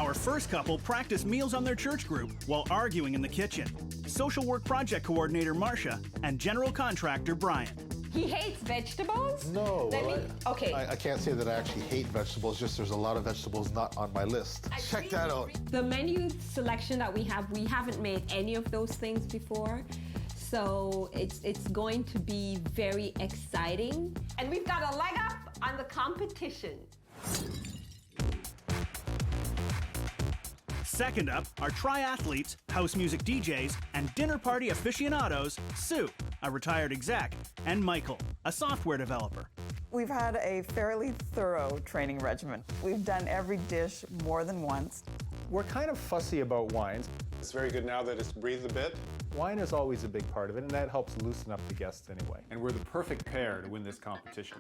Our first couple practice meals on their church group while arguing in the kitchen. Social work project coordinator Marsha and general contractor Brian. He hates vegetables? No, okay. I can't say that I actually hate vegetables, just there's a lot of vegetables not on my list. Check that out. The menu selection that we haven't made any of those things before. So it's going to be very exciting. And we've got a leg up on the competition. Second up are triathletes, house music DJs, and dinner party aficionados, Sue, a retired exec, and Michael, a software developer. We've had a fairly thorough training regimen. We've done every dish more than once. We're kind of fussy about wines. It's very good now that it's breathed a bit. Wine is always a big part of it, and that helps loosen up the guests anyway. And we're the perfect pair to win this competition.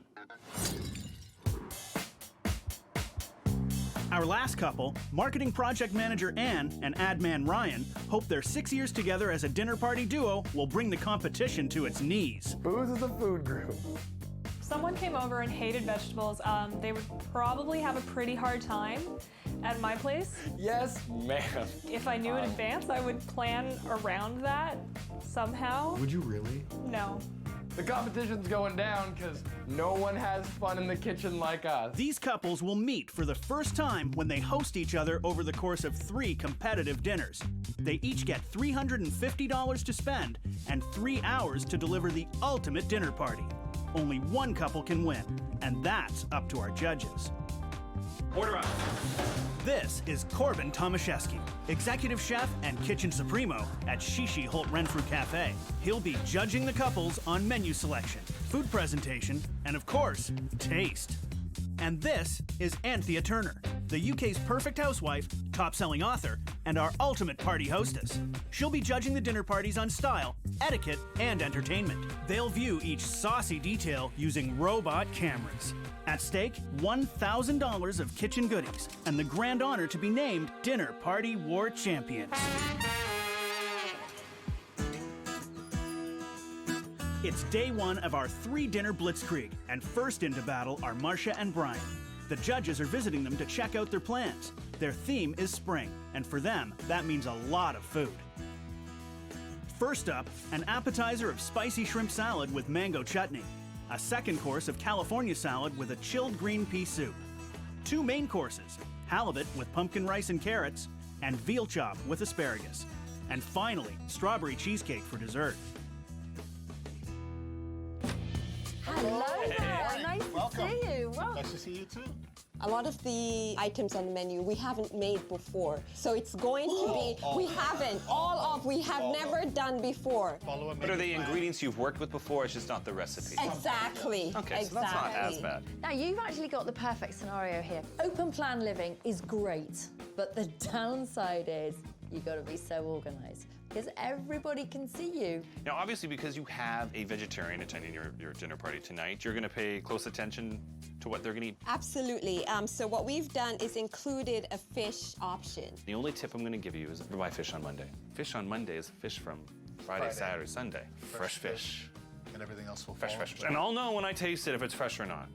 Our last couple, marketing project manager Ann and ad man Ryan, hope their 6 years together as a dinner party duo will bring the competition to its knees. Booze is a food group. Someone came over and hated vegetables. They would probably have a pretty hard time at my place. Yes, ma'am. If I knew in advance, I would plan around that somehow. Would you really? No. The competition's going down because no one has fun in the kitchen like us. These couples will meet for the first time when they host each other over the course of 3 competitive dinners. They each get $350 to spend and 3 hours to deliver the ultimate dinner party. Only one couple can win, and that's up to our judges. Order up. This is Corbin Tomaszewski, executive chef and kitchen supremo at Shishi Holt Renfrew Cafe. He'll be judging the couples on menu selection, food presentation, and of course, taste. And this is Anthea Turner, the UK's perfect housewife, top-selling author, and our ultimate party hostess. She'll be judging the dinner parties on style, etiquette, and entertainment. They'll view each saucy detail using robot cameras. At stake, $1,000 of kitchen goodies and the grand honor to be named Dinner Party War Champions. It's day 1 of our 3-dinner blitzkrieg, and first into battle are Marcia and Brian. The judges are visiting them to check out their plans. Their theme is spring, and for them, that means a lot of food. First up, an appetizer of spicy shrimp salad with mango chutney. A second course of California salad with a chilled green pea soup. 2 main courses, halibut with pumpkin rice and carrots, and veal chop with asparagus. And finally, strawberry cheesecake for dessert. Hello there, nice Welcome. to see you. Well, Nice to see you too. a lot of the items on the menu we haven't made before. So it's going to be, we have never done before. What are the ingredients you've worked with before? It's just not the recipe. Exactly. Okay, so that's not as bad. Now, you've actually got the perfect scenario here. Open plan living is great, but the downside is you've got to be so organized because everybody can see you. Now, obviously, because you have a vegetarian attending your dinner party tonight, you're going to pay close attention to what they're going to eat. Absolutely. So what we've done is included a fish option. The only tip I'm going to give you is buy fish on Monday. Fish on Monday is fish from Friday, Saturday, Sunday. Fresh fish. And everything else will Fresh, follow. fresh. And I'll know when I taste it if it's fresh or not.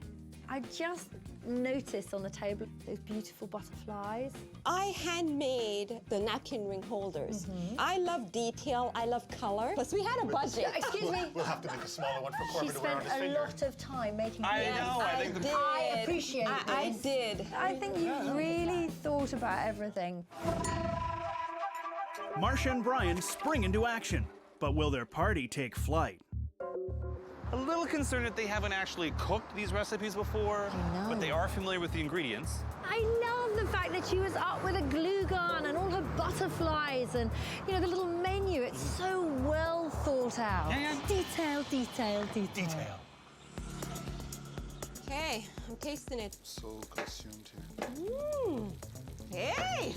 I just noticed on the table those beautiful butterflies. I handmade the napkin ring holders. I love detail, I love color. Plus we had a budget. Excuse me. We'll have to make a smaller one for She Corbin to wear on spent his a finger. lot of time making I these. know, I think the- I appreciate this. I did. I think you've really thought about everything. Marcia and Brian spring into action, but will their party take flight? A little concerned that they haven't actually cooked these recipes before, but they are familiar with the ingredients. I love the fact that she was up with a glue gun and all her butterflies and, you know, the little menu. It's so well thought out. Yeah. Detail, detail, detail. Okay, I'm tasting it. So consumed here. Hey!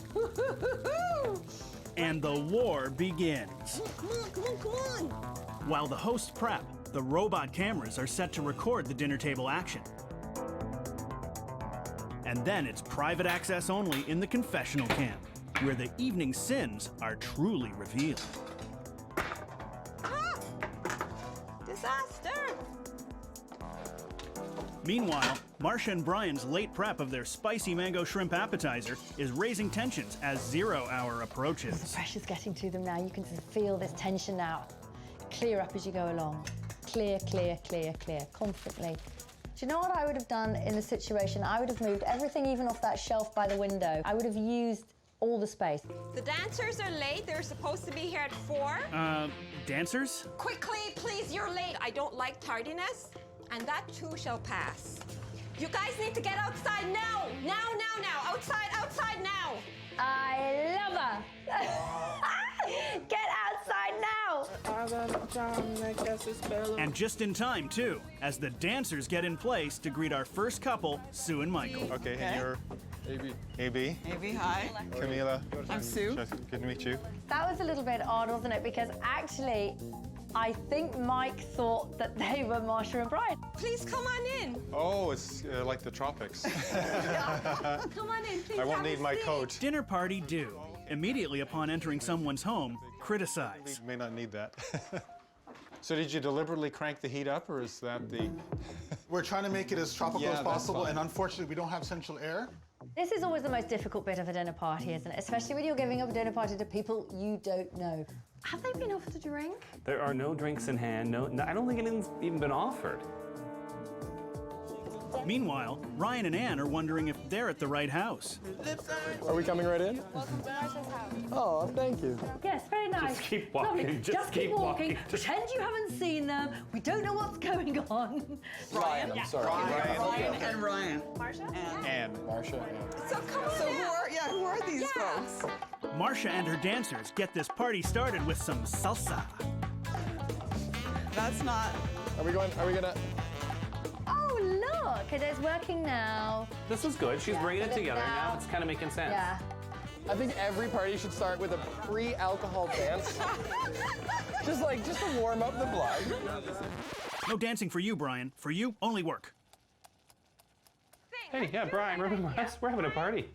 And the war begins. Come on, come on, come on! While the hosts prep, the robot cameras are set to record the dinner table action. And then it's private access only in the confessional cam, where the evening sins are truly revealed. Ah! Disaster! Meanwhile, Marcia and Brian's late prep of their spicy mango shrimp appetizer is raising tensions as 0 hour approaches. The pressure's getting to them now. You can feel this tension now. Clear up as you go along. Clear, clear, clear, clear, constantly. Do you know what I would have done in the situation? I would have moved everything even off that shelf by the window. I would have used all the space. The dancers are late. They're supposed to be here at 4. Dancers? Quickly, please, you're late. I don't like tardiness, and that too shall pass. You guys need to get outside now. Now. Outside now. I love her. Get outside now. And just in time, too, as the dancers get in place to greet our first couple, Sue and Michael. Okay, and you're AB. AB, hi. Camila. I'm Sue. Good to meet you. That was a little bit odd, wasn't it? Because actually, I think Mike thought that they were Marsha and Brian. Please come on in. Oh, it's like the tropics. Come on in, please. I won't need my coat. Dinner party due. Immediately upon entering someone's home, criticize. You may not need that. So did you deliberately crank the heat up, or is that the... We're trying to make it as tropical Yeah, as that's possible, fine. and unfortunately, we don't have central air. This is always the most difficult bit of a dinner party, isn't it? Especially when you're giving up a dinner party to people you don't know. Have they been offered a drink? There are no drinks in hand. No, I don't think anything's even been offered. Meanwhile, Ryan and Ann are wondering if they're at the right house. Are we coming right in? Welcome to Marsha's house. Oh, thank you. Yes, very nice. Just keep walking. Lovely. Just keep keep walking. walking. Pretend you haven't seen them. We don't know what's going on. Ryan, I'm sorry. Ryan and Ryan. Marsha? And Marsha. So come on So in. who are these folks? Marcia and her dancers get this party started with some salsa. That's not. Are we gonna? Oh, look, it is working now. This is good. She's bringing it together now. It's kind of making sense. Yeah. I think every party should start with a pre-alcohol dance. just to warm up the blood. No dancing for you, Brian. For you, only work. Hey, yeah, Brian, remember us? We're having a party.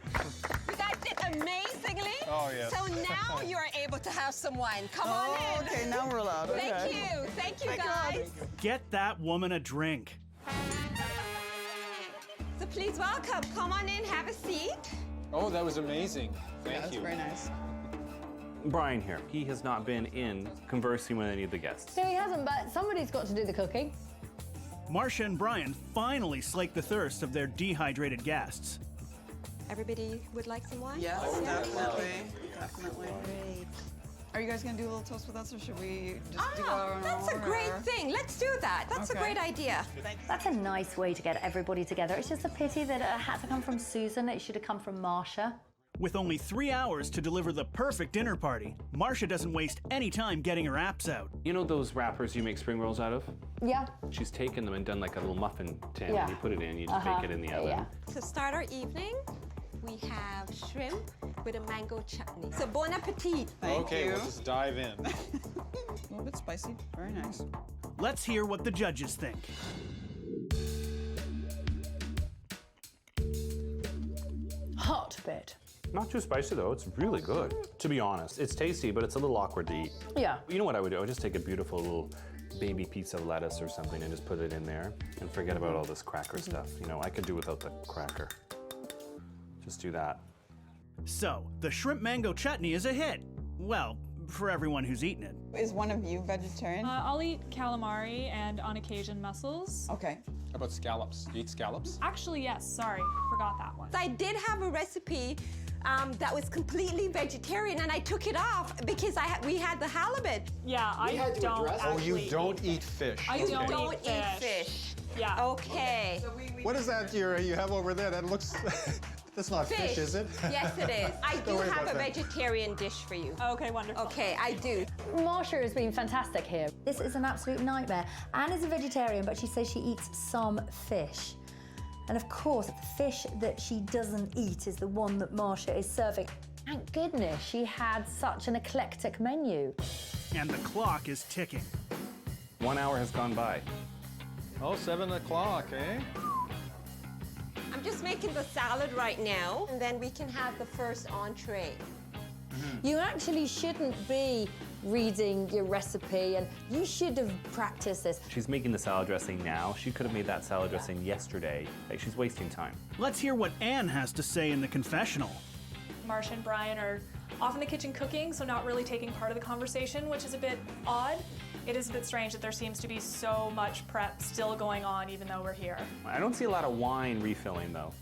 You guys did amazingly. Oh, yes. So now you're able to have some wine. Come on in. Okay, now we're allowed. Thank you, guys. Get that woman a drink. So please welcome. Come on in, have a seat. Oh, that was amazing. Thank you. Very nice. Brian here. He has not been in conversing with any of the guests. No, he hasn't, but somebody's got to do the cooking. Marcia and Brian finally slake the thirst of their dehydrated guests. Everybody would like some wine? Yes, definitely. Are you guys gonna do a little toast with us, or should we just do our own? That's a great thing. Let's do that. That's a great idea. That's a nice way to get everybody together. It's just a pity that it had to come from Susan. It should have come from Marsha. With only 3 hours to deliver the perfect dinner party, Marcia doesn't waste any time getting her apps out. You know those wrappers you make spring rolls out of? Yeah. She's taken them and done like a little muffin tin, Yeah. and you put it in, you just bake it in the oven. Yeah. To start our evening, we have shrimp with a mango chutney. So bon appetit. Okay, we'll just dive in. A little bit spicy. Very nice. Let's hear what the judges think. Hot bit. Not too spicy though, it's really good. To be honest, it's tasty, but it's a little awkward to eat. Yeah. You know what I would do? I would just take a beautiful little baby piece of lettuce or something and just put it in there and forget about all this cracker stuff. You know, I could do without the cracker. Just do that. So, the shrimp mango chutney is a hit. Well, for everyone who's eaten it. Is one of you vegetarian? I'll eat calamari and on occasion mussels. Okay. How about scallops? You eat scallops? Actually, yes, sorry, forgot that one. I did have a recipe that was completely vegetarian, and I took it off because we had the halibut. Yeah, I don't Oh, you actually don't eat fish. I Okay. don't Eat fish. Yeah. Okay. What is that you have over there? That looks... That's not fish, is it? Yes, it is. I do worry have about a that. vegetarian dish for you. Okay, wonderful. Okay, I do. Marsha has been fantastic here. This is an absolute nightmare. Anne is a vegetarian, but she says she eats some fish. And of course, the fish that she doesn't eat is the one that Marsha is serving. Thank goodness she had such an eclectic menu. And the clock is ticking. 1 hour has gone by. Oh, 7 o'clock, eh? I'm just making the salad right now, and then we can have the first entree. You actually shouldn't be reading your recipe, and you should have practiced this. She's making the salad dressing now. She could have made that salad dressing yesterday. Like, she's wasting time. Let's hear what Anne has to say in the confessional. Marcia and Brian are off in the kitchen cooking, so not really taking part of the conversation, which is a bit odd. It is a bit strange that there seems to be so much prep still going on even though we're here. I don't see a lot of wine refilling, though.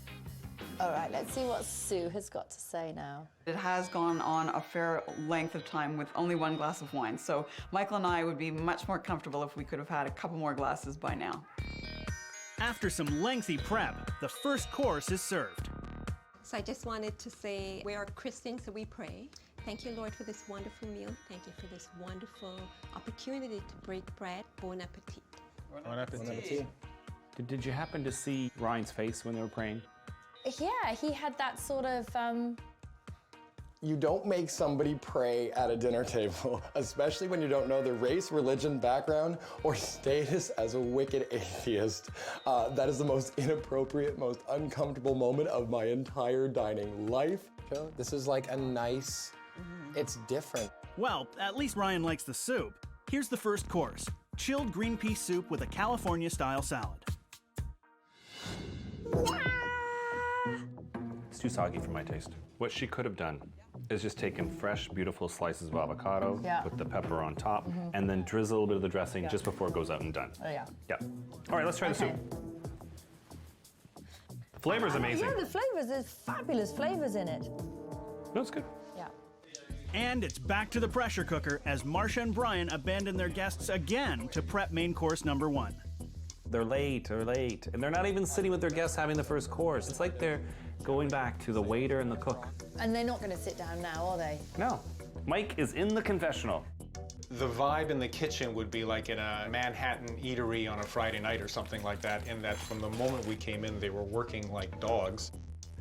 All right, let's see what Sue has got to say now. It has gone on a fair length of time with only one glass of wine, so Michael and I would be much more comfortable if we could have had a couple more glasses by now. After some lengthy prep, the first course is served. So I just wanted to say we are Christians, so we pray. Thank you, Lord, for this wonderful meal. Thank you for this wonderful opportunity to break bread. Bon appetit. Bon appetit. Did you happen to see Ryan's face when they were praying? Yeah, he had that sort of, You don't make somebody pray at a dinner table, especially when you don't know their race, religion, background, or status as a wicked atheist. That is the most inappropriate, most uncomfortable moment of my entire dining life. This is like a nice, it's different. Well, at least Ryan likes the soup. Here's the first course. Chilled green pea soup with a California-style salad. It's too soggy for my taste. What she could have done is just taken fresh, beautiful slices of avocado, put the pepper on top, and then drizzle a little bit of the dressing just before it goes out and done. Oh, yeah. Yeah. All right, let's try the soup. Flavor's amazing. Yeah, the flavors, there's fabulous flavors in it. No, it's good. Yeah. And it's back to the pressure cooker as Marsha and Brian abandon their guests again to prep main course number 1. They're late, and they're not even sitting with their guests having the first course. It's like they're going back to the waiter and the cook. And they're not going to sit down now, are they? No. Mike is in the confessional. The vibe in the kitchen would be like in a Manhattan eatery on a Friday night or something like that, in that from the moment we came in, they were working like dogs.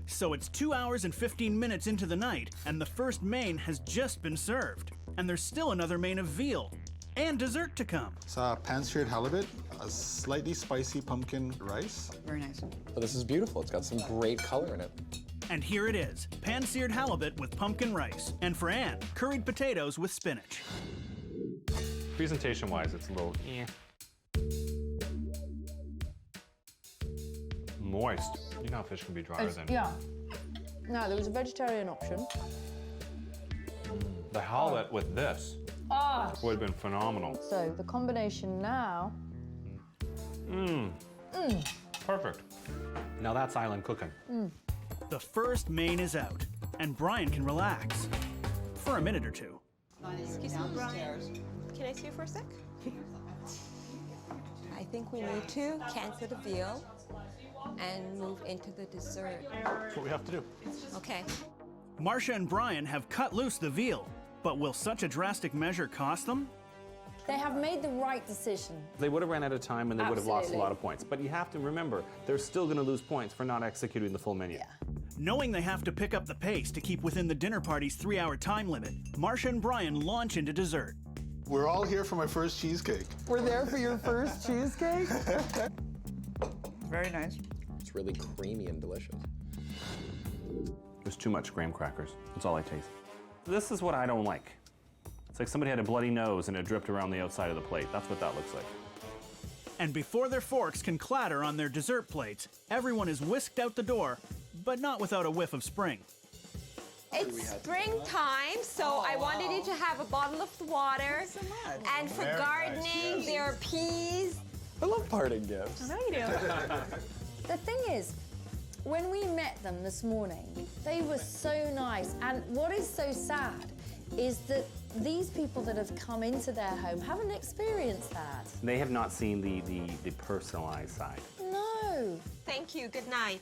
So it's 2 hours and 15 minutes into the night, and the first main has just been served. And there's still another main of veal and dessert to come. It's pan-seared halibut, a slightly spicy pumpkin rice. Very nice. Oh, this is beautiful. It's got some great color in it. And here it is, pan-seared halibut with pumpkin rice. And for Anne, curried potatoes with spinach. Presentation-wise, it's a little moist. You know how fish can be drier than... Yeah. No, there was a vegetarian option. The halibut with this would have been phenomenal. So the combination now. Perfect. Now that's island cooking. The first main is out, and Brian can relax. For a minute or two. Excuse me, Brian. Can I see you for a sec? I think we need to cancel the veal and move into the dessert. That's what we have to do. Okay. Marsha and Brian have cut loose the veal, but will such a drastic measure cost them? They have made the right decision. They would have ran out of time and they would have lost a Absolutely. lot of points. But you have to remember, they're still going to lose points for not executing the full menu. Yeah. Knowing they have to pick up the pace to keep within the dinner party's 3-hour time limit, Marsha and Brian launch into dessert. We're all here for my first cheesecake. We're there for your first cheesecake? Very nice. It's really creamy and delicious. There's too much graham crackers. That's all I taste. This is what I don't like. It's like somebody had a bloody nose and it dripped around the outside of the plate. That's what that looks like. And before their forks can clatter on their dessert plates, everyone is whisked out the door, but not without a whiff of spring. It's springtime, so I wanted you to have a bottle of water. And for gardening, there are peas. I love parting gifts. I know you do. The thing is, when we met them this morning, they were so nice. And what is so sad is that these people that have come into their home haven't experienced that. They have not seen the personalized side. No. Thank you. Good night.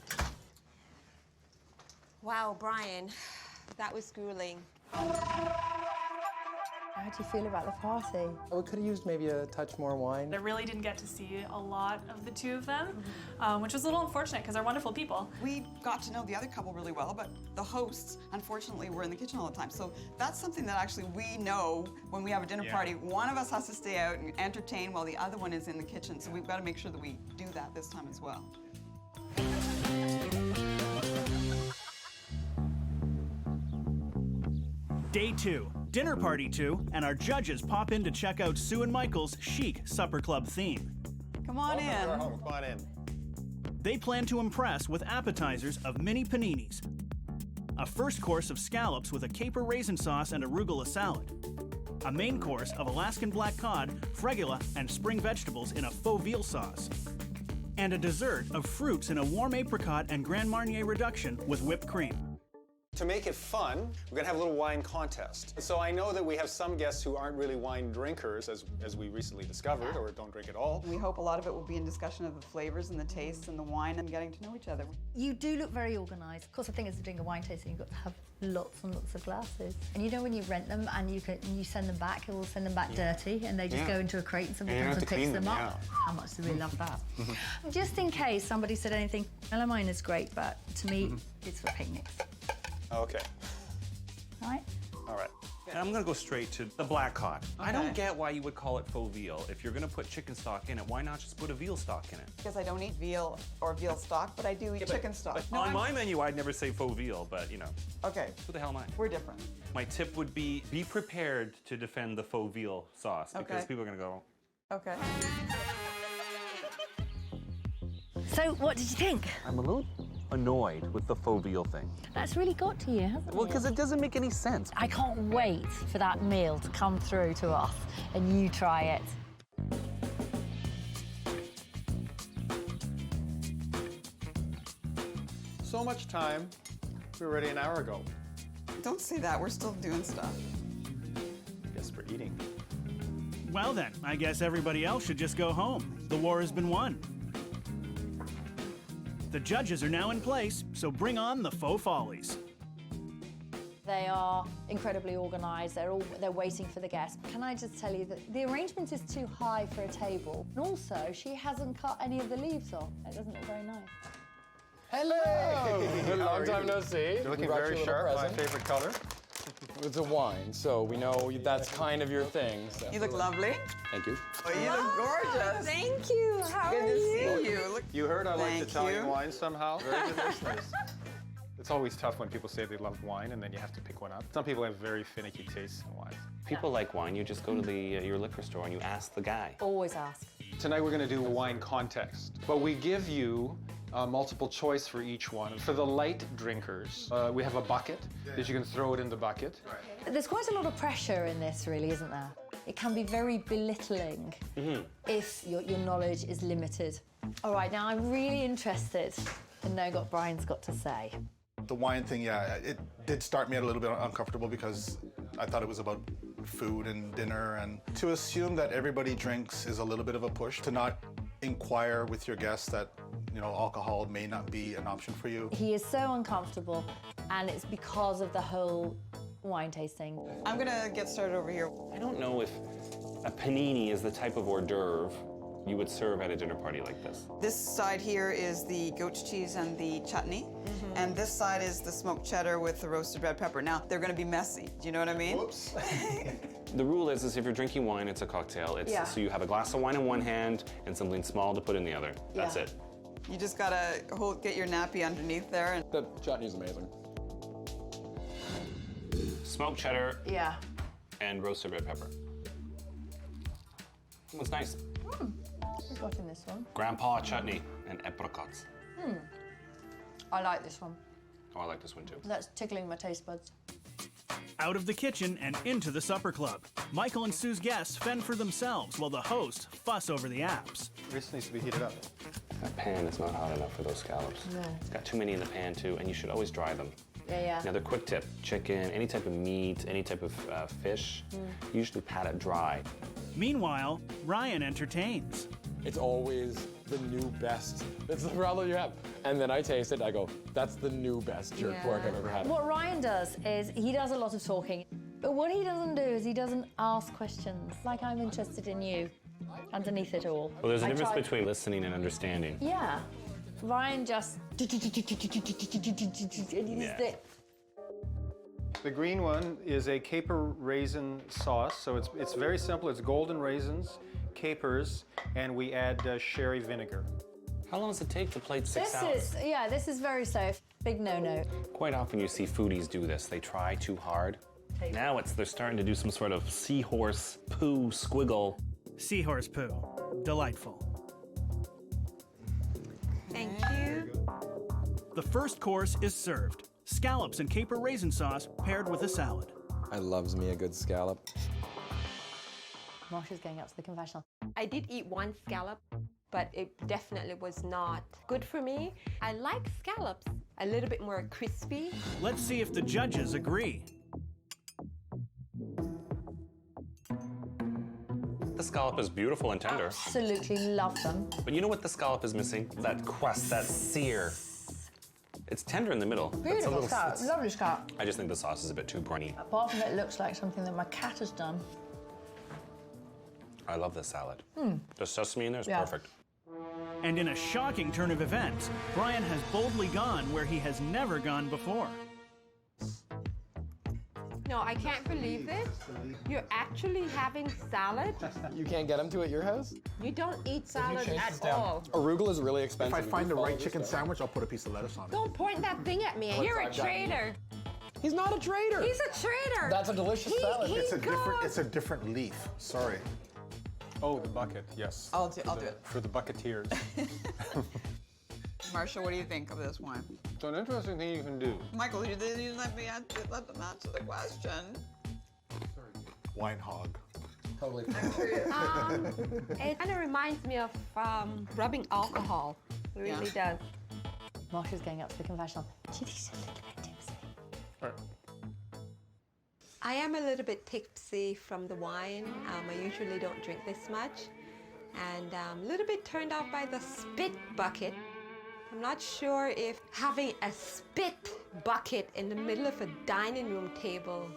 Wow, Brian, that was grueling. How do you feel about the party? We could have used maybe a touch more wine. I really didn't get to see a lot of the two of them, which was a little unfortunate because they're wonderful people. We got to know the other couple really well, but the hosts, unfortunately, were in the kitchen all the time. So that's something that actually we know when we have a dinner party. One of us has to stay out and entertain while the other one is in the kitchen. So we've got to make sure that we do that this time as well. Day 2, dinner party 2, and our judges pop in to check out Sue and Michael's chic supper club theme. Come on in. Come on in. They plan to impress with appetizers of mini paninis, a first course of scallops with a caper raisin sauce and arugula salad, a main course of Alaskan black cod, fregula, and spring vegetables in a faux veal sauce, and a dessert of fruits in a warm apricot and Grand Marnier reduction with whipped cream. To make it fun, we're gonna have a little wine contest. So I know that we have some guests who aren't really wine drinkers, as we recently discovered, or don't drink at all. We hope a lot of it will be in discussion of the flavors and the tastes and the wine and getting to know each other. You do look very organised. Of course, I think as a doing a wine tasting, you've got to have lots and lots of glasses. And you know when you rent them and you send them back, you'll send them back dirty and they just go into a crate and somebody comes and picks them up. How much do we love that? Just in case somebody said anything, melamine is great, but to me, it's for picnics. Okay. All right? All right. And I'm gonna go straight to the black cod. I don't get why you would call it faux veal. If you're gonna put chicken stock in it, why not just put a veal stock in it? Because I don't eat veal or veal stock, but I do eat chicken stock. But on my menu, I'd never say faux veal, but you know. Okay. Who the hell am I? We're different. My tip would be prepared to defend the faux veal sauce because people are gonna go. Okay. So, what did you think? I'm a little annoyed with the faux veal thing. That's really got to you, hasn't it? Well, because it doesn't make any sense. I can't wait for that meal to come through to us and you try it. So much time. We were ready an hour ago. Don't say that. We're still doing stuff. Yes, we're eating. Well then, I guess everybody else should just go home. The war has been won. The judges are now in place, so bring on the faux follies. They are incredibly organised. They're waiting for the guests. Can I just tell you that the arrangement is too high for a table. And also, she hasn't cut any of the leaves off. It doesn't look very nice. Hello! Long time no see. You're looking very sharp. My favorite color. It's a wine, so we know that's kind of your thing. So. You look lovely. Thank you. Oh, you look gorgeous. Thank you. How Good are to you? see you. Look. You heard I like Thank Italian you. wine somehow. Very good listeners. It's always tough when people say they love wine and then you have to pick one up. Some people have very finicky tastes in wine. People like wine, you just go to your liquor store and you ask the guy. Always ask. Tonight we're going to do a wine contest, but we give you multiple choice for each one. For the light drinkers, we have a bucket that you can throw it in the bucket. There's quite a lot of pressure in this, really, isn't there? It can be very belittling if your knowledge is limited. All right, now I'm really interested in knowing what Brian's got to say. The wine thing, yeah, it did start me a little bit uncomfortable because I thought it was about food and dinner, and to assume that everybody drinks is a little bit of a push. To not inquire with your guests that, you know, alcohol may not be an option for you. He is so uncomfortable, and it's because of the whole wine tasting. I'm gonna get started over here. I don't know if a panini is the type of hors d'oeuvre you would serve at a dinner party like this. This side here is the goat's cheese and the chutney. And this side is the smoked cheddar with the roasted red pepper. Now, they're gonna be messy. Do you know what I mean? Whoops. The rule is if you're drinking wine, it's a cocktail. So you have a glass of wine in one hand and something small to put in the other. That's it. You just gotta get your nappy underneath there. And The chutney's amazing. Smoked cheddar Yeah. and roasted red pepper. It was nice. We've got in this one. Grandpa chutney and apricots. I like this one. Oh, I like this one too. That's tickling my taste buds. Out of the kitchen and into the supper club. Michael and Sue's guests fend for themselves while the hosts fuss over the apps. This needs to be heated up. That pan is not hot enough for those scallops. No. It's got too many in the pan too, and you should always dry them. Yeah. Another quick tip, chicken, any type of meat, any type of fish, usually pat it dry. Meanwhile, Ryan entertains. It's always the new best. That's the problem you have. And then I taste it, I go, that's the new best jerk pork I've ever had. What Ryan does is he does a lot of talking, but what he doesn't do is he doesn't ask questions. Like, I'm interested in you underneath it all. Well, there's a difference between listening and understanding. Yeah. Ryan just... The green one is a caper raisin sauce, so it's very simple. It's golden raisins, capers, and we add sherry vinegar. How long does it take to plate 6 hours? This is very safe. Big no-no. Quite often you see foodies do this. They try too hard table. Now they're starting to do some sort of seahorse poo squiggle. Seahorse poo. Delightful. Thank you. The first course is served. Scallops and caper raisin sauce paired with a salad. I loves me a good scallop. Marsha's going up to the confessional. I did eat one scallop, but it definitely was not good for me. I like scallops a little bit more crispy. Let's see if the judges agree. The scallop is beautiful and tender. Absolutely love them. But you know what the scallop is missing? That crust, that sear. It's tender in the middle. Beautiful scallop, lovely scallop. I just think the sauce is a bit too briny. Apart from it looks like something that my cat has done. I love this salad. The sesame in there is Yeah. perfect. And in a shocking turn of events, Brian has boldly gone where he has never gone before. No, I can't believe this. You're actually having salad? You can't get them to at your house? You don't eat salad at all. Arugula is really expensive. If I find the right chicken sandwich, I'll put a piece of lettuce on it. Don't point that thing at me. You're a traitor. He's not a traitor. He's a traitor. That's a delicious salad. It's a different leaf. Sorry. Oh, the bucket, yes. I'll do it. For the bucketeers. Marsha, what do you think of this wine? So an interesting thing you can do. Michael, you didn't let them answer the question. Wine hog. Totally. It kind of reminds me of rubbing alcohol. It really does. Marsha's going up to the confessional. She thinks she's a little bit tipsy. Right. I am a little bit tipsy from the wine. I usually don't drink this much. And a little bit turned off by the spit bucket. I'm not sure if having a spit bucket in the middle of a dining room table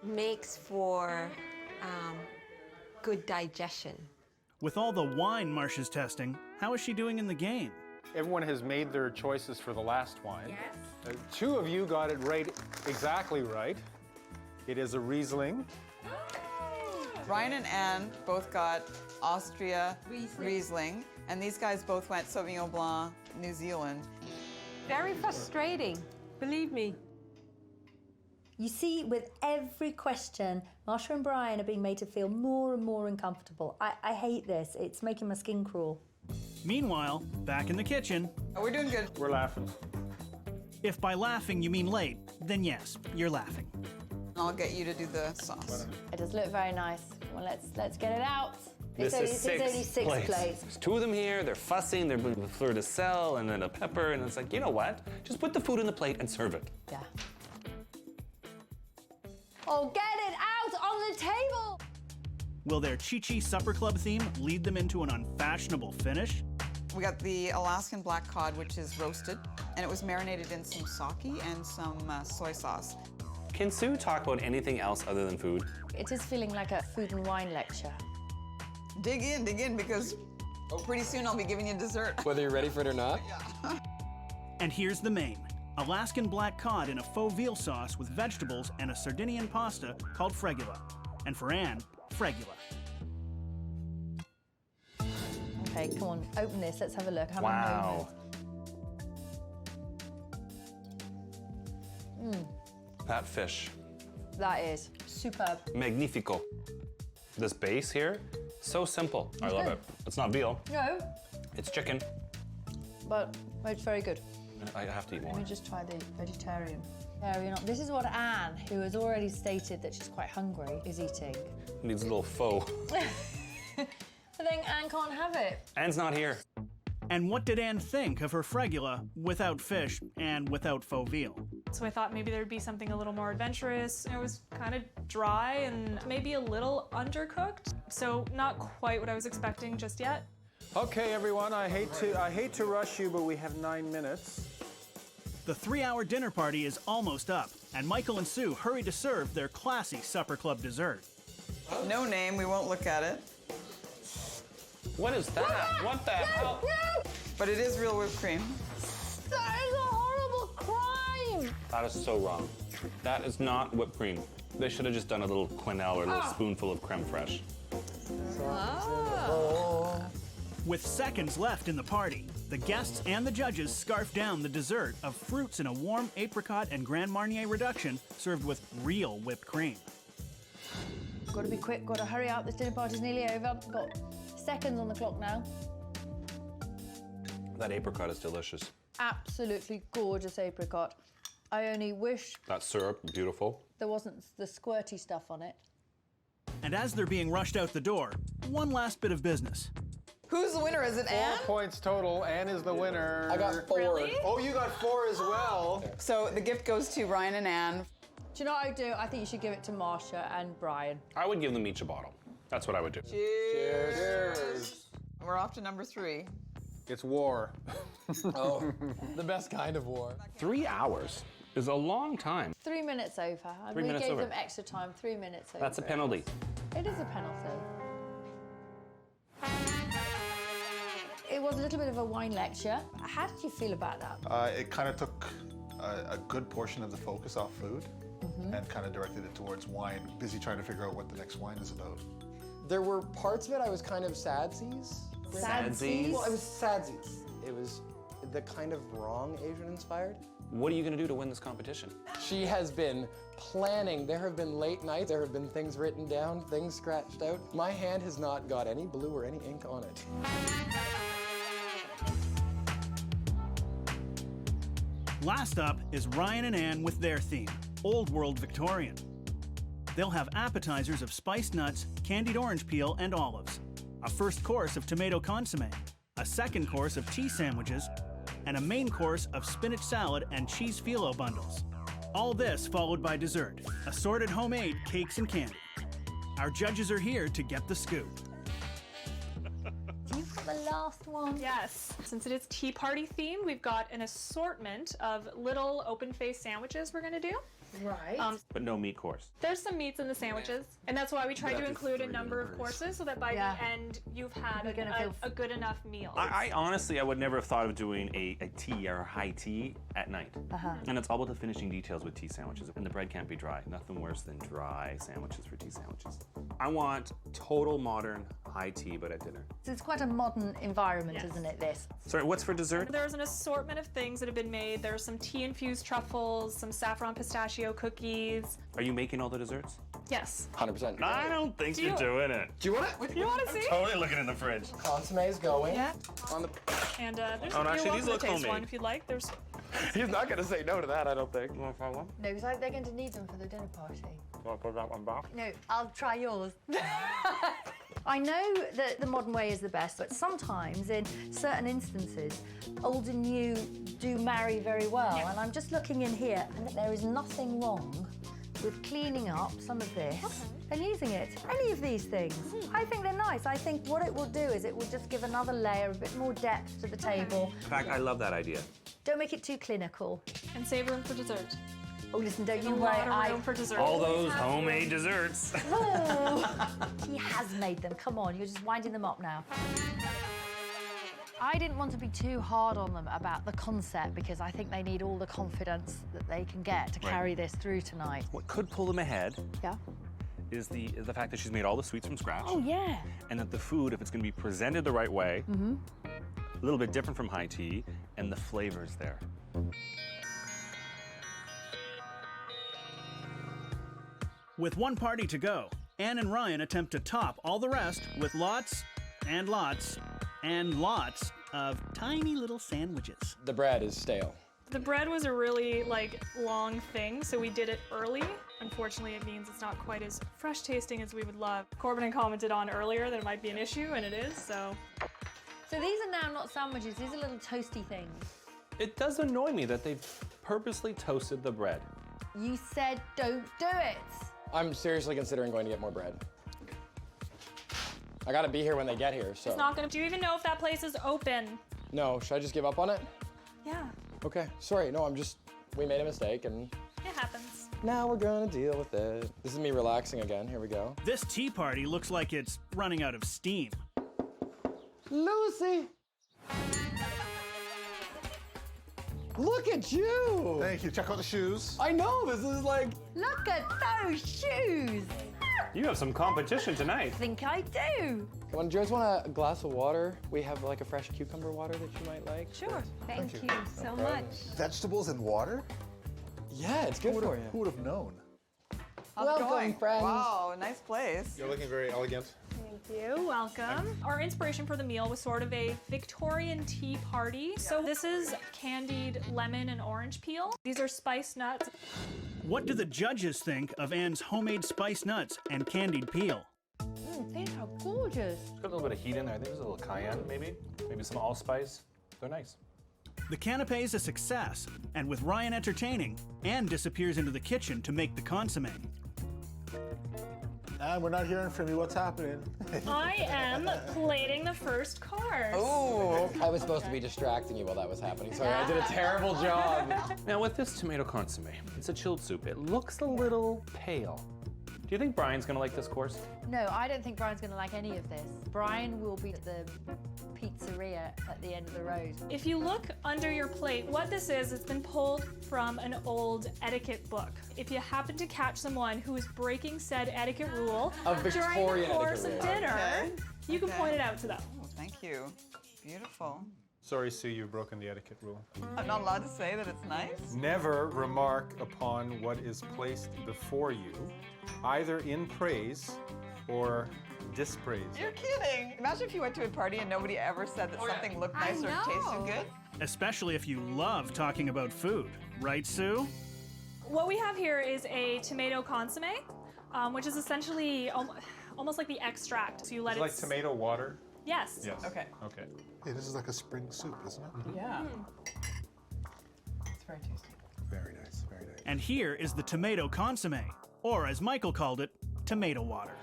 makes for good digestion. With all the wine Marsha's testing, how is she doing in the game? Everyone has made their choices for the last wine. Yes. Two of you got it right, exactly right. It is a Riesling. Ryan and Anne both got Austria Riesling, and these guys both went Sauvignon Blanc, New Zealand. Very frustrating, believe me. You see, with every question, Marsha and Brian are being made to feel more and more uncomfortable. I hate this. It's making my skin crawl. Meanwhile, back in the kitchen. Oh, we're doing good. We're laughing. If by laughing you mean late, then yes, you're laughing. I'll get you to do the sauce. It does look very nice. Well, let's get it out. This is only six plates. There's two of them here, they're fussing, they're putting the fleur de sel and then a pepper, and it's like, you know what? Just put the food in the plate and serve it. Yeah. Oh, get it out on the table! Will their Chi-Chi Supper Club theme lead them into an unfashionable finish? We got the Alaskan black cod, which is roasted, and it was marinated in some sake and some soy sauce. Can Sue talk about anything else other than food? It is feeling like a food and wine lecture. Dig in, because pretty soon I'll be giving you dessert. Whether you're ready for it or not. Yeah. And here's the main. Alaskan black cod in a faux veal sauce with vegetables and a Sardinian pasta called fregula. And for Anne, fregula. Okay, come on, open this. Let's have a look. Have Wow. That fish. That is superb. Magnifico. This base here, so simple. I love it. It's not veal, No, it's chicken. but it's very good. I have to eat more. Let me just try the vegetarian. This is what Anne, who has already stated that she's quite hungry, is eating. Needs a little faux. I think Anne can't have it. Anne's not here. And what did Anne think of her fregula without fish and without faux veal? So I thought maybe there'd be something a little more adventurous. It was kind of dry and maybe a little undercooked. So not quite what I was expecting just yet. Okay, everyone, I hate to rush you, but we have 9 minutes. The 3-hour dinner party is almost up, and Michael and Sue hurry to serve their classy supper club dessert. No name, we won't look at it. What is that? What the hell? But it is real whipped cream. That is a horrible crime! That is so wrong. That is not whipped cream. They should have just done a little quenelle or a little spoonful of creme fraiche. Oh. With seconds left in the party, the guests and the judges scarf down the dessert of fruits in a warm apricot and Grand Marnier reduction served with real whipped cream. Got to be quick, got to hurry up, this dinner party's nearly over. Got seconds on the clock now. That apricot is delicious. Absolutely gorgeous apricot. I only wish That syrup, beautiful. there wasn't the squirty stuff on it. And as they're being rushed out the door, one last bit of business. Who's the winner? Is it Anne? 4 points total. Anne is the winner. I got 4. Really? Oh, you got 4 as well. So the gift goes to Brian and Anne. Do you know what I do? I think you should give it to Marsha and Brian. I would give them each a bottle. That's what I would do. Cheers. We're off to number 3. It's war. Oh, the best kind of war. 3 hours is a long time. 3 minutes over. And 3 we minutes gave over. them extra time, 3 minutes over. That's a penalty. It is a penalty. It was a little bit of a wine lecture. How did you feel about that? It kind of took a good portion of the focus off food and kind of directed it towards wine. Busy trying to figure out what the next wine is about. There were parts of it I was kind of sadsies. Sadsies? Well, it was sadsies. It was the kind of wrong Asian inspired. What are you going to do to win this competition? She has been planning. There have been late nights. There have been things written down, things scratched out. My hand has not got any blue or any ink on it. Last up is Ryan and Anne with their theme, Old World Victorian. They'll have appetizers of spiced nuts, candied orange peel, and olives, a first course of tomato consommé, a second course of cheese sandwiches, and a main course of spinach salad and cheese phyllo bundles. All this followed by dessert, assorted homemade cakes and candy. Our judges are here to get the scoop. You've got the last one. Yes. Since it is tea party themed, we've got an assortment of little open-faced sandwiches we're gonna do. Right. But no meat course. There's some meats in the sandwiches, and that's why we tried to include a number of courses so that by Yeah. the end you've had You're gonna feel a good enough meal. I honestly, I would never have thought of doing a tea or a high tea at night. And it's all about the finishing details with tea sandwiches. And the bread can't be dry. Nothing worse than dry sandwiches for tea sandwiches. I want total modern high tea, but at dinner. So it's quite a modern environment, Yes. isn't it, this? Sorry, what's for dessert? There's an assortment of things that have been made. There's some tea-infused truffles, some saffron pistachio cookies. Are you making all the desserts? Yes. 100%. I don't think Do you're you- doing it. Do you want it? You want to see? Totally looking in the fridge. Consomme's going. Yeah. On the. And there's Oh, no, actually, you're these welcome look to taste homemade. one if you'd like. There's He's not going to say no to that, I don't think. You want to try one? No, because they're going to need them for the dinner party. Do I put that one back? No, I'll try yours. I know that the modern way is the best, but sometimes in certain instances, old and new do marry very well. Yeah. And I'm just looking in here, and there is nothing wrong with cleaning up some of this and using it. Any of these things. I think they're nice. I think what it will do is it will just give another layer, a bit more depth to the table. In fact, I love that idea. Don't make it too clinical. and save room for dessert. Oh, listen, don't There's you a worry. lot of room for dessert. All those homemade desserts. Oh, he has made them. Come on, you're just winding them up now. I didn't want to be too hard on them about the concept because I think they need all the confidence that they can get to carry this through tonight. What could pull them ahead Yeah? is the fact that she's made all the sweets from scratch. Oh, yeah. And that the food, if it's going to be presented the right way, a little bit different from high tea, and the flavor's there. With one party to go, Anne and Ryan attempt to top all the rest with lots and lots and lots of tiny little sandwiches. The bread is stale. The bread was a really long thing, so we did it early. Unfortunately, it means it's not quite as fresh tasting as we would love. Corbin had commented on earlier that it might be an issue, and it is, so. So these are now not sandwiches, these are little toasty things. It does annoy me that they've purposely toasted the bread. You said don't do it. I'm seriously considering going to get more bread. I gotta be here when they get here, so. It's not gonna, do you even know if that place is open? No, should I just give up on it? Yeah, Okay, sorry, no, we made a mistake and it happens. now we're gonna deal with it. This is me relaxing again, here we go. This tea party looks like it's running out of steam. Lucy! Look at you! Thank you. Check out the shoes. I know, this is like, Look at those shoes. You have some competition tonight. I think I do. Come on, do you guys want a glass of water? We have like a fresh cucumber water that you might like. Sure. Thank you so problem. much. Vegetables and water? Yeah, it's good for you. Who would have known? How's Welcome, it going? friends. Wow, nice place. You're looking very elegant. Thank you, welcome. Our inspiration for the meal was sort of a Victorian tea party. So this is candied lemon and orange peel. These are spiced nuts. What do the judges think of Anne's homemade spiced nuts and candied peel? These are gorgeous. Got a little bit of heat in there. I think there's a little cayenne, maybe some allspice. They're nice. The canapé is a success, and with Ryan entertaining, Anne disappears into the kitchen to make the consommé. And we're not hearing from you. What's happening? I am plating the first course. Oh, I was supposed to be distracting you while that was happening. Sorry, I did a terrible job. Now with this tomato consommé, it's a chilled soup. It looks a little pale. Do you think Brian's gonna like this course? No, I don't think Brian's going to like any of this. Brian will be at the pizzeria at the end of the road. If you look under your plate, what this is, it's been pulled from an old etiquette book. If you happen to catch someone who is breaking said etiquette rule during the Victorian course of etiquette rule. dinner, you can point it out to them. Oh, thank you. Beautiful. Sorry, Sue, you've broken the etiquette rule. I'm not allowed to say that it's nice? Never remark upon what is placed before you, either in praise or dispraise. You're kidding. Imagine if you went to a party and nobody ever said that something looked nice or tasted good. Especially if you love talking about food. Right, Sue? What we have here is a tomato consommé, which is essentially almost like the extract. So you let It's like tomato water? Yes. Yes. Okay. Okay. Hey, this is like a spring soup, isn't it? Yeah. It's very tasty. Very nice, very nice. And here is the tomato consommé, or as Michael called it, tomato water.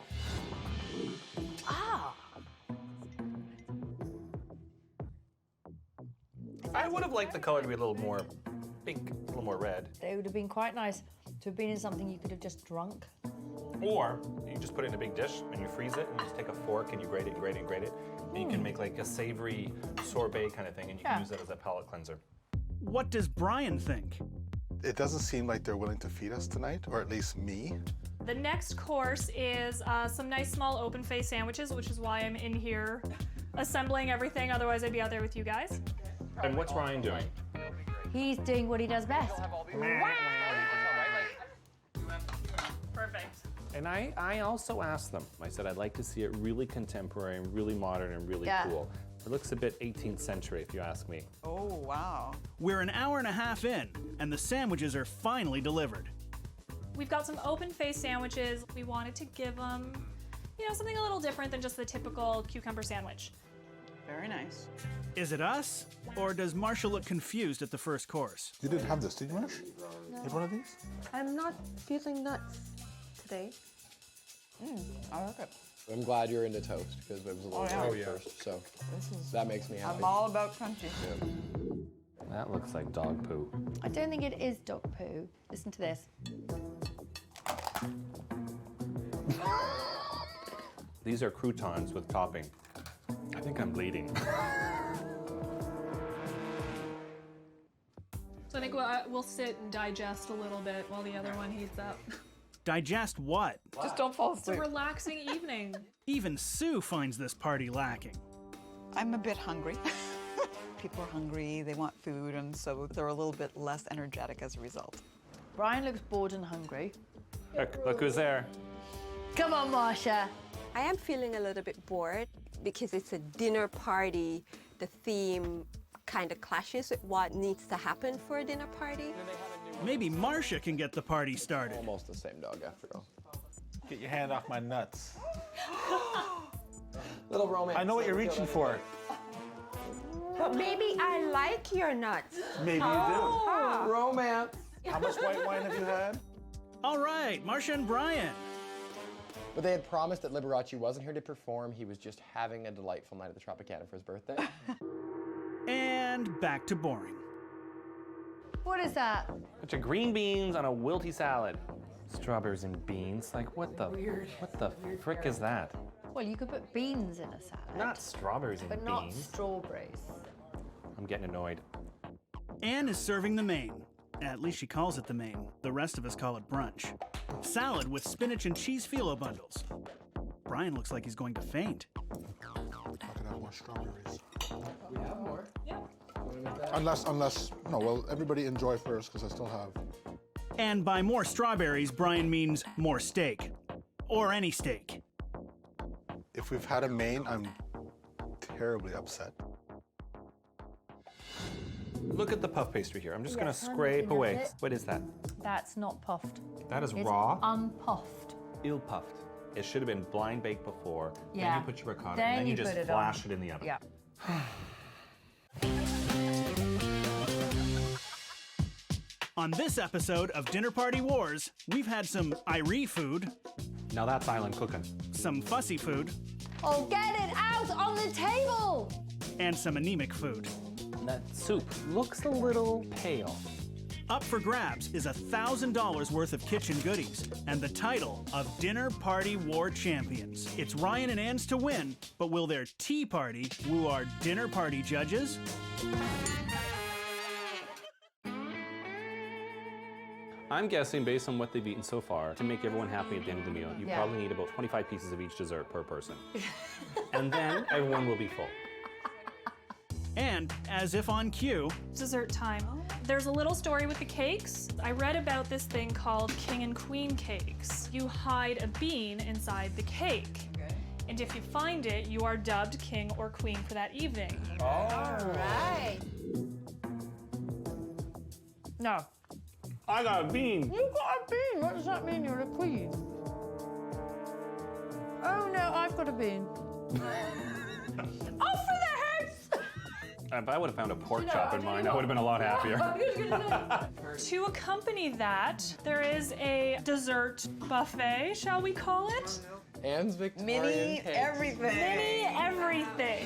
I would have liked the color to be a little more pink, a little more red. It would have been quite nice to have been in something you could have just drunk. Or you just put it in a big dish and you freeze it and you just take a fork and you grate it and grate it and grate it. And you can make like a savory sorbet kind of thing and you can use it as a palate cleanser. What does Brian think? It doesn't seem like they're willing to feed us tonight, or at least me. The next course is some nice small open face sandwiches, which is why I'm in here assembling everything. Otherwise, I'd be out there with you guys. And what's Ryan doing? He's doing what he does best. Perfect. And I also asked them, I said, I'd like to see it really contemporary and really modern and really cool. It looks a bit 18th century, if you ask me. Oh, wow. We're an hour and a half in, and the sandwiches are finally delivered. We've got some open face sandwiches. We wanted to give them, something a little different than just the typical cucumber sandwich. Very nice. Is it us, or does Marsha look confused at the first course? You didn't have this, did you, Marsh? No. You had one of these? I'm not feeling nuts today. I like it. I'm glad you're into toast because it was a little yeah. first, so that makes me happy. I'm all about crunchy. That looks like dog poo. I don't think it is dog poo. Listen to this. These are croutons with topping. I think I'm bleeding. So I think we'll sit and digest a little bit while the other one heats up. Digest what? Just don't fall It's a asleep. relaxing evening. Even Sue finds this party lacking. I'm a bit hungry. People are hungry, they want food, and so they're a little bit less energetic as a result. Brian looks bored and hungry. Look who's there. Come on, Marsha. I am feeling a little bit bored because it's a dinner party. The theme kind of clashes with what needs to happen for a dinner party. Maybe Marsha can get the party started. Almost the same dog after all. Get your hand off my nuts. Little romance. I know what you're reaching for. But maybe I like your nuts. Maybe you do. Romance. How much white wine have you had? All right, Marcia and Brian. But they had promised that Liberace wasn't here to perform. He was just having a delightful night at the Tropicana for his birthday. And back to boring. What is that? Bunch of green beans on a wilty salad. Strawberries and beans. Like, what the frick is that? Well, you could put beans in a salad. Not strawberries and but beans. not strawberries. I'm getting annoyed. Anne is serving the main. At least she calls it the main. The rest of us call it brunch. Salad with spinach and cheese phyllo bundles. Brian looks like he's going to faint. I could have more strawberries. We have more. Yeah. Unless, no, well, everybody enjoy first because I still have. And by more strawberries, Brian means more steak. Or any steak. If we've had a main, I'm terribly upset. Look at the puff pastry here. I'm just gonna Yes, I'm scrape looking away. at it. What is that? That's not puffed. That is It's raw. unpuffed. Ill puffed. It should have been blind baked before. Then Yeah. you put your ricotta, Then and then you you just put it flash on. it in the oven. Yeah. On this episode of Dinner Party Wars, we've had some Irie food, Now that's island cooking. some fussy food, Oh, get it out on the table! and some anemic food. That soup looks a little pale. Up for grabs is $1,000 worth of kitchen goodies and the title of Dinner Party War Champions. It's Ryan and Ann's to win, but will their tea party woo our dinner party judges? I'm guessing, based on what they've eaten so far, to make everyone happy at the end of the meal, you Yeah. probably need about 25 pieces of each dessert per person. And then everyone will be full. And, as if on cue, Dessert time. There's a little story with the cakes. I read about this thing called king and queen cakes. You hide a bean inside the cake. And if you find it, you are dubbed king or queen for that evening. All right. No. I got a bean. You got a bean. What does that mean? You're a queen. Oh no, I've got a bean. Off for the heads! If I would have found a pork chop in mine, I would have been a lot happier. To accompany that, there is a dessert buffet, shall we call it? Anne's Victorian Mini cakes. everything. Mini everything.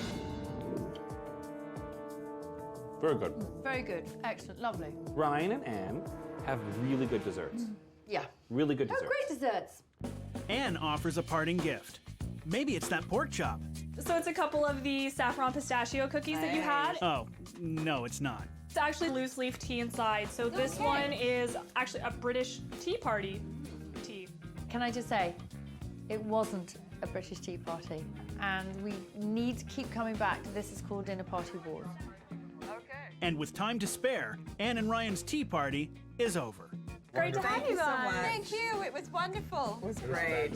Very good. Very good. Excellent. Lovely. Ryan and Anne have really good desserts. Yeah. Really good Oh, desserts. great desserts. Anne offers a parting gift. Maybe it's that pork chop. So it's a couple of the saffron pistachio cookies that you had. Oh, no, it's not. It's actually loose leaf tea inside. So this Okay. one is actually a British tea party tea. Can I just say, it wasn't a British tea party, and we need to keep coming back to this is called Dinner Party Wars. And with time to spare, Anne and Ryan's tea party is over. Great to have Thank you you so guys. much. Thank you. It was wonderful. It was great.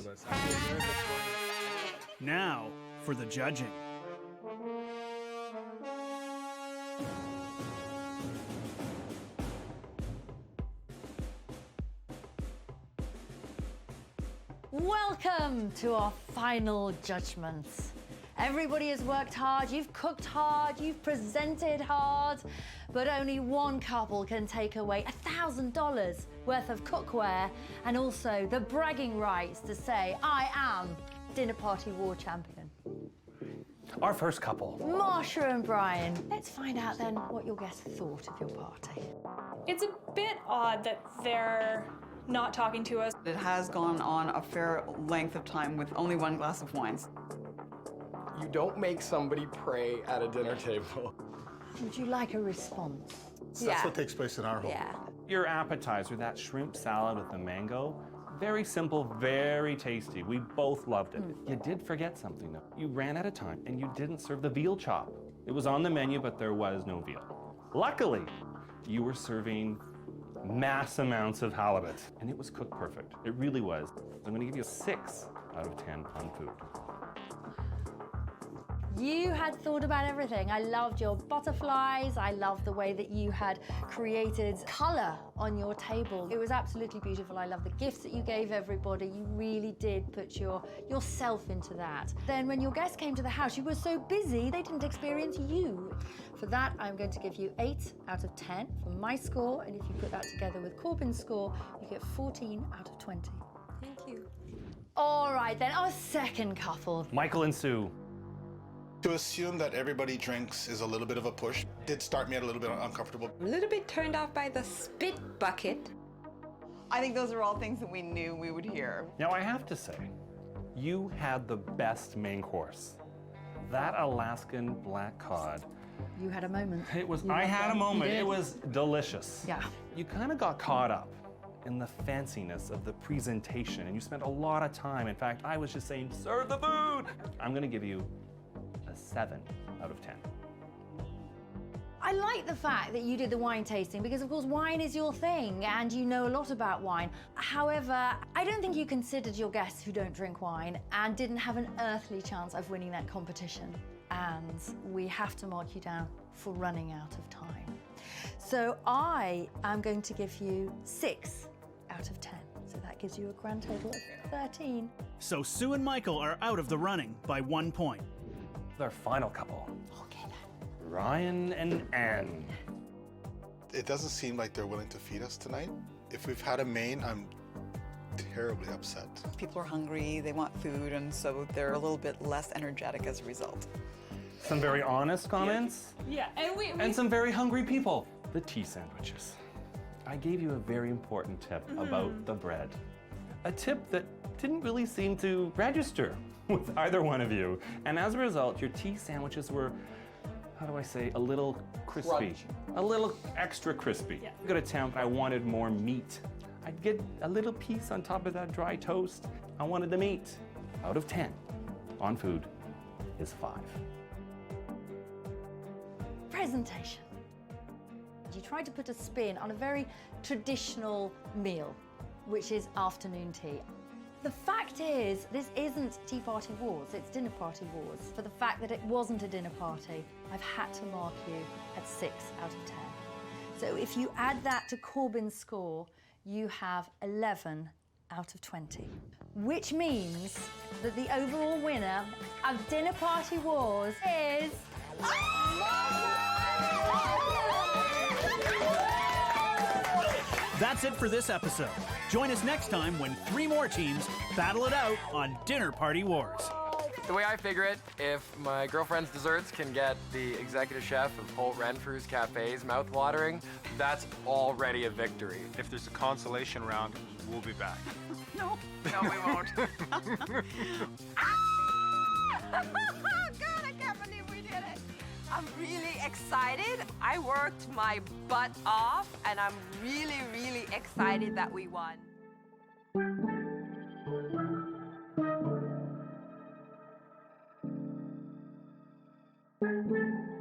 Now for the judging. Welcome to our final judgments. Everybody has worked hard, you've cooked hard, you've presented hard, but only one couple can take away $1,000 worth of cookware and also the bragging rights to say, I am Dinner Party War Champion. Our first couple. Marsha and Brian. Let's find out then what your guests thought of your party. It's a bit odd that they're not talking to us. It has gone on a fair length of time with only one glass of wines. You don't make somebody pray at a dinner table. Would you like a response? So that's what takes place in our home. Yeah. Your appetizer, that shrimp salad with the mango, very simple, very tasty. We both loved it. You did forget something though. You ran out of time and you didn't serve the veal chop. It was on the menu, but there was no veal. Luckily, you were serving mass amounts of halibut, and it was cooked perfect. It really was. I'm gonna give you a 6 out of 10 on food. You had thought about everything. I loved your butterflies. I loved the way that you had created color on your table. It was absolutely beautiful. I love the gifts that you gave everybody. You really did put yourself into that. Then when your guests came to the house, you were so busy, they didn't experience you. For that, I'm going to give you 8 out of 10 for my score. And if you put that together with Corbin's score, you get 14 out of 20. Thank you. All right, then our second couple. Michael and Sue. To assume that everybody drinks is a little bit of a push did start me a little bit uncomfortable. A little bit turned off by the spit bucket. I think those are all things that we knew we would hear. Now I have to say, you had the best main course. That Alaskan black cod You had a moment. It was, You I loved had a them. You moment. did. It was delicious. Yeah. You kind of got caught up in the fanciness of the presentation, and you spent a lot of time. In fact, I was just saying, serve the food. I'm gonna give you a 7 out of 10. I like the fact that you did the wine tasting because, of course, wine is your thing and you know a lot about wine. However, I don't think you considered your guests who don't drink wine and didn't have an earthly chance of winning that competition. And we have to mark you down for running out of time. So I am going to give you 6 out of 10. So that gives you a grand total of 13. So Sue and Michael are out of the running by 1 point. Their final couple. Okay then. Ryan and Anne. It doesn't seem like they're willing to feed us tonight. If we've had a main, I'm terribly upset. People are hungry, they want food, and so they're a little bit less energetic as a result. Some very honest comments. Yeah, And some very hungry people. The tea sandwiches. I gave you a very important tip about the bread. A tip that didn't really seem to register with either one of you. And as a result, your tea sandwiches were, how do I say, a little crispy. Crunchy. A little extra crispy. Yeah. Good attempt. I wanted more meat. I'd get a little piece on top of that dry toast. I wanted the meat. Out of 10 on food is 5. Presentation. You tried to put a spin on a very traditional meal, which is afternoon tea. The fact is, this isn't Tea Party Wars, it's Dinner Party Wars. For the fact that it wasn't a dinner party, I've had to mark you at 6 out of 10. So if you add that to Corbyn's score, you have 11 out of 20. Which means that the overall winner of Dinner Party Wars is... That's it for this episode. Join us next time when 3 more teams battle it out on Dinner Party Wars. The way I figure it, if my girlfriend's desserts can get the executive chef of Holt Renfrew's Cafe's mouth-watering, that's already a victory. If there's a consolation round, we'll be back. No. No, we won't. God, I can't believe we did it. I'm really excited. I worked my butt off, and I'm really, really excited that we won. Thank you.